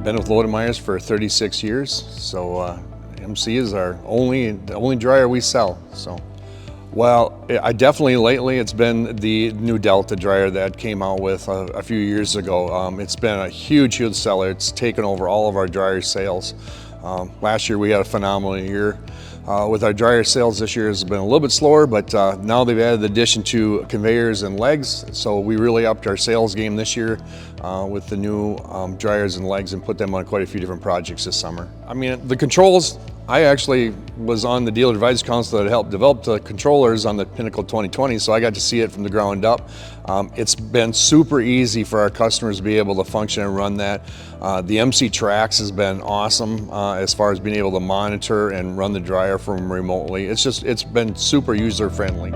been with Lodermeier's for 36 years, so MC is the only dryer we sell. So, well, I definitely lately it's been the new Delta dryer that came out with a few years ago. It's been a huge seller. It's taken over all of our dryer sales. Last year we had a phenomenal year. With our dryer sales this year has been a little bit slower, but now they've added the addition to conveyors and legs, so we really upped our sales game this year with the new dryers and legs and put them on quite a few different projects this summer. I mean, the controls, I actually was on the Dealer Advisory Council that helped develop the controllers on the Pinnacle 2020, so I got to see it from the ground up. It's been super easy for our customers to be able to function and run that. The MC Trax has been awesome as far as being able to monitor and run the dryer from remotely. It's been super user friendly.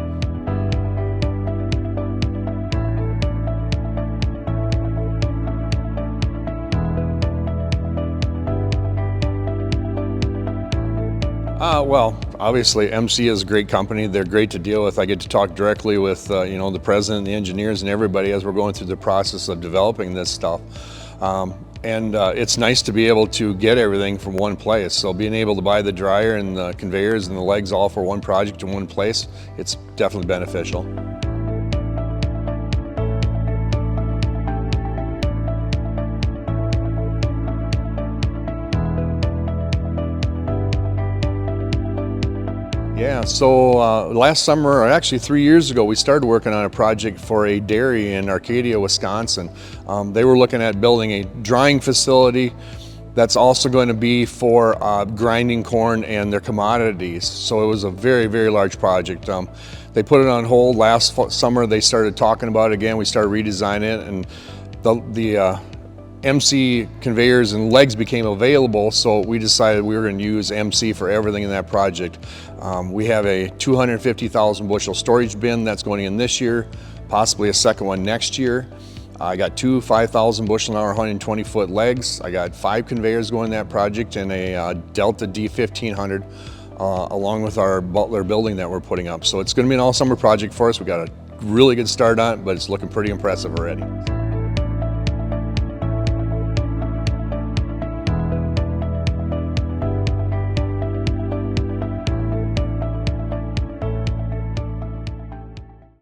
Well, obviously MC is a great company. They're great to deal with. I get to talk directly with the president, the engineers, and everybody as we're going through the process of developing this stuff. It's nice to be able to get everything from one place. So being able to buy the dryer and the conveyors and the legs all for one project in one place, it's definitely beneficial. Yeah, so last summer, or actually 3 years ago, we started working on a project for a dairy in Arcadia, Wisconsin. They were looking at building a drying facility that's also going to be for grinding corn and their commodities. So it was a very, very large project. They put it on hold last summer. They started talking about it again. We started redesigning it, and the MC conveyors and legs became available, so we decided we were going to use MC for everything in that project. We have a 250,000 bushel storage bin that's going in this year, possibly a second one next year. I got two 5,000 bushel an hour 120-foot legs. I got 5 conveyors going in that project and a Delta D1500 along with our Butler building that we're putting up. So it's going to be an all summer project for us. We got a really good start on it, but it's looking pretty impressive already.